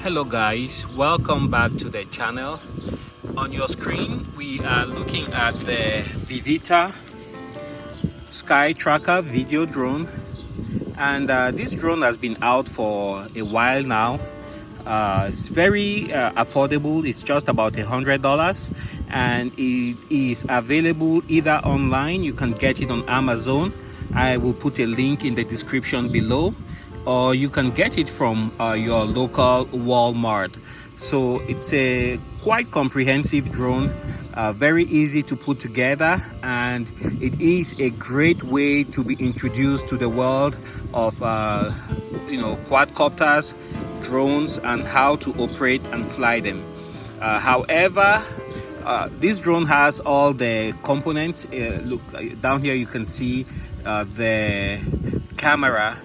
Hello guys, welcome back to the channel. On your screen we are looking at the Vivitar Skytracker video drone, and this drone has been out for a while now. It's very affordable. It's just about $100 and it is available either online. You can get it on Amazon. I will put a link in the description below, or you can get it from your local Walmart. So it's a quite comprehensive drone, very easy to put together, and it is a great way to be introduced to the world of quadcopters, drones, and how to operate and fly them. However, this drone has all the components. Look down here, you can see the camera.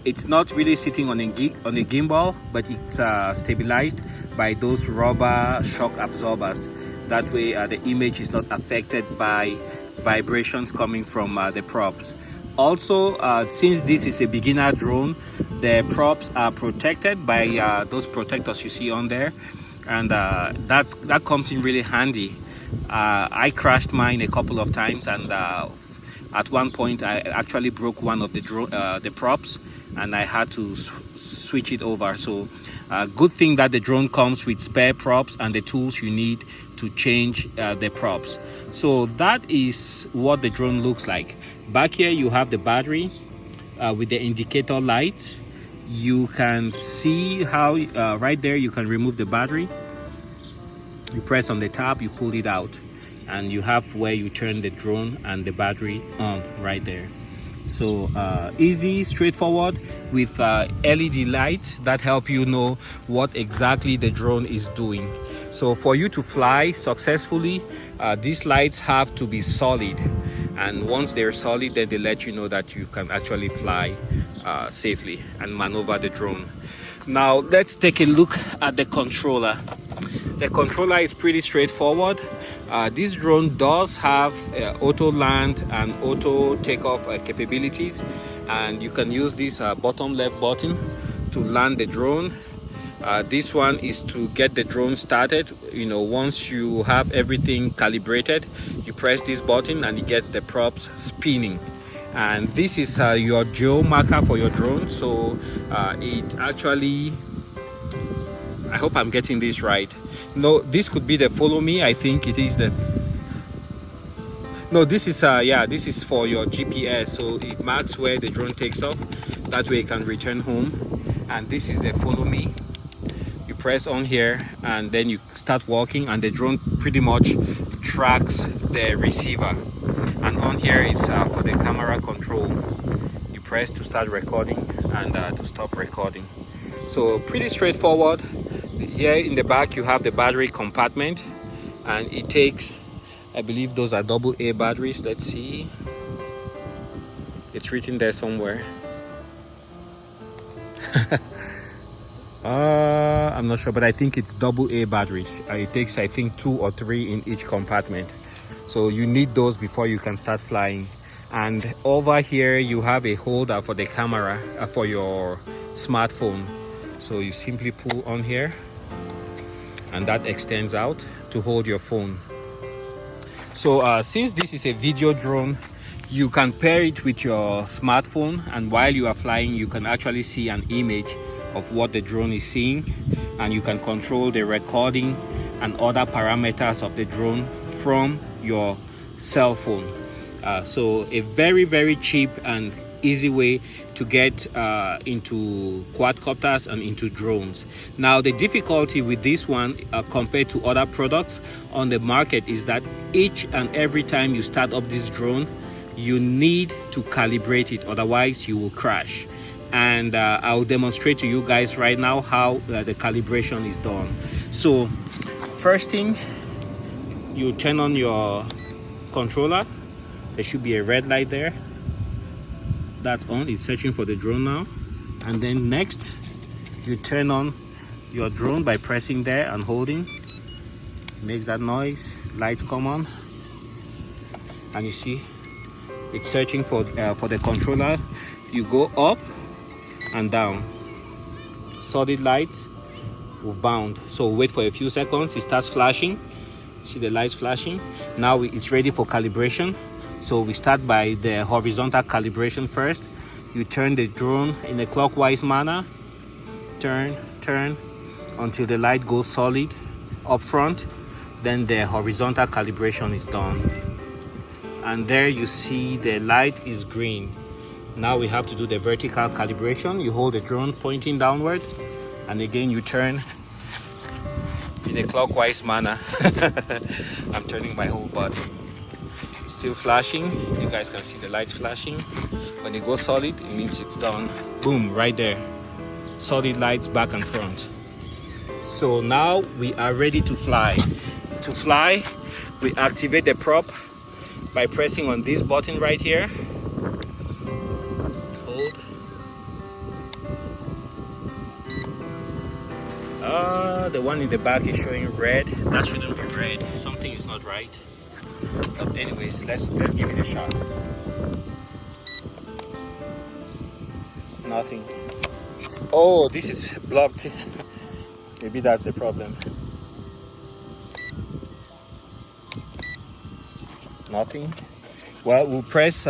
It's not really sitting on a gimbal, but it's stabilized by those rubber shock absorbers. That way the image is not affected by vibrations coming from the props. Also, since this is a beginner drone, the props are protected by those protectors you see on there, and that comes in really handy. I crashed mine a couple of times, and at one point I actually broke one of the props, and I had to switch it over. So good thing that the drone comes with spare props and the tools you need to change the props. So that is what the drone looks like. Back here you have the battery with the indicator light. You can see how right there you can remove the battery. You press on the tab, you pull it out, and you have where you turn the drone and the battery on right there. So easy, straightforward, with LED lights that help you know what exactly the drone is doing. So for you to fly successfully, these lights have to be solid, and once they're solid, then they let you know that you can actually fly safely and maneuver the drone. Now let's take a look at the controller. The controller is pretty straightforward. This drone does have auto land and auto takeoff capabilities, and you can use this bottom left button to land the drone. This one is to get the drone started. Once you have everything calibrated, you press this button and it gets the props spinning. And this is your geo marker for your drone. So it actually, I hope I'm getting this right. No, this could be the follow me. I think it is the no, this is this is for your GPS, so it marks where the drone takes off. That way it can return home. And this is the follow me. You press on here and then you start walking, and the drone pretty much tracks the receiver. And on here is for the camera control. You press to start recording and to stop recording. So pretty straightforward. Here in the back you have the battery compartment, and it takes, I believe those are AA batteries. Let's see, it's written there somewhere. I'm not sure, but I think it's AA batteries. It takes, I think, 2 or 3 in each compartment, so you need those before you can start flying. And over here you have a holder for the camera for your smartphone. So you simply pull on here, and that extends out to hold your phone. So since this is a video drone, you can pair it with your smartphone, and while you are flying you can actually see an image of what the drone is seeing, and you can control the recording and other parameters of the drone from your cell phone. So a very cheap and easy way to get into quadcopters and into drones. Now the difficulty with this one compared to other products on the market is that each and every time you start up this drone, you need to calibrate it, otherwise you will crash. And I'll demonstrate to you guys right now how the calibration is done. So first thing, you turn on your controller. There should be a red light there. That's on. It's searching for the drone now. And then next you turn on your drone by pressing there and holding. Makes that noise, lights come on, and you see it's searching for the controller. You go up and down, solid light, we've bound. So wait for a few seconds, it starts flashing. See the lights flashing. Now it's ready for calibration. So we start by the horizontal calibration first. You turn the drone in a clockwise manner. Turn until the light goes solid up front. Then the horizontal calibration is done. And there you see the light is green. Now we have to do the vertical calibration. You hold the drone pointing downward, and again you turn in a clockwise manner. I'm turning my whole body. It's still flashing. You guys can see the lights flashing. When it goes solid, it means it's done. Boom, right there. Solid lights back and front. So now we are ready to fly. To fly, we activate the prop by pressing on this button right here. Hold. The one in the back is showing red. That shouldn't be red. Something is not right. But anyways, let's give it a shot. Nothing. Oh, this is blocked. Maybe that's the problem. Nothing. Well, we'll press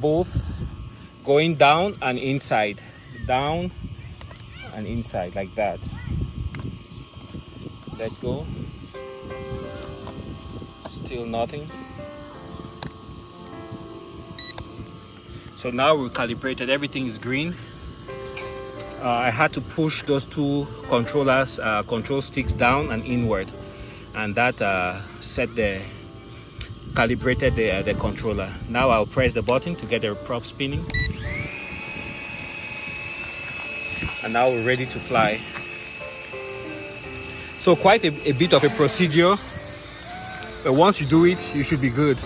both going down and inside. Down and inside, like that. Let go. Still nothing. So now we're calibrated, everything is green. I had to push those two controllers, control sticks down and inward, and that calibrated the controller. Now I'll press the button to get the prop spinning, and now we're ready to fly. So quite a bit of a procedure, but once you do it, you should be good.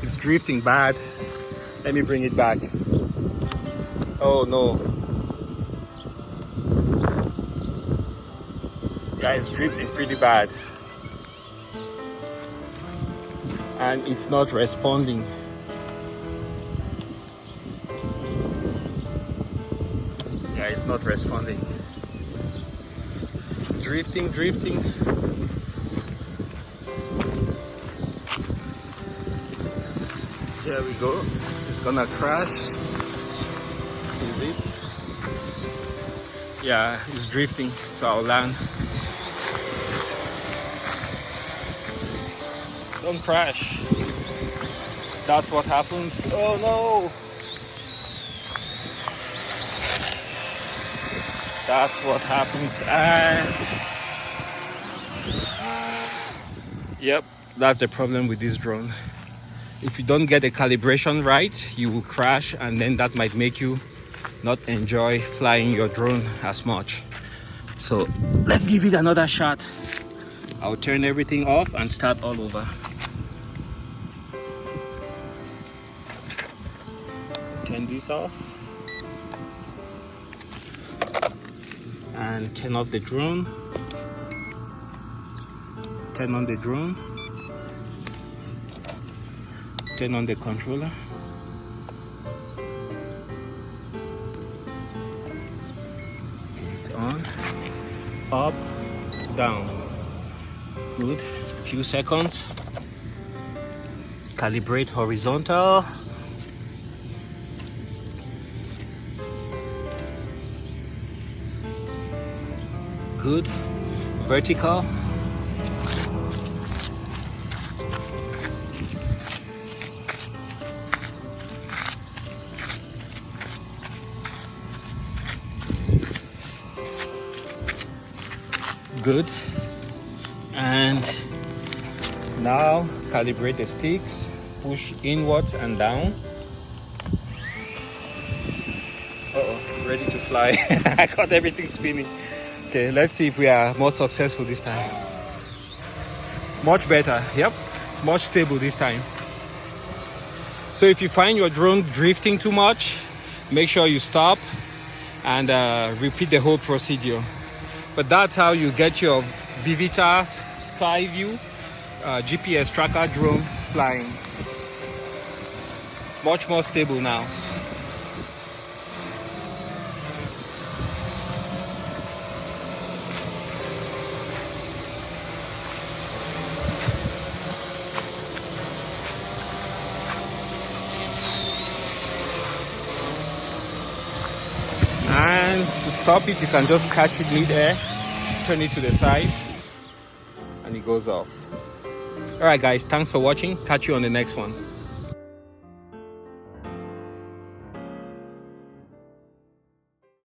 It's drifting bad. Let me bring it back. Oh no. Yeah, it's drifting pretty bad. And it's not responding. Yeah, it's not responding. Drifting. There we go. It's gonna crash. Is it? Yeah, it's drifting, so I'll land. Don't crash. That's what happens. Oh no! That's what happens. Yep, that's the problem with this drone. If you don't get the calibration right, you will crash, and then that might make you not enjoy flying your drone as much. So let's give it another shot. I'll turn everything off and start all over. Turn this off and turn off the drone. Turn on the drone. Turn on the controller. Okay, it's on. Up, down. Good. Few seconds. Calibrate horizontal. Good. Vertical. Good. And now calibrate the sticks, push inwards and down. Ready to fly. I got everything spinning. Okay, let's see if we are more successful this time. Much better. Yep, it's much stable this time. So if you find your drone drifting too much, make sure you stop and repeat the whole procedure. But that's how you get your Vivitar Skyview GPS tracker drone flying. It's much more stable now. And to stop it, you can just catch it mid-air, turn it to the side, and it goes off. All right guys, thanks for watching. Catch you on the next one.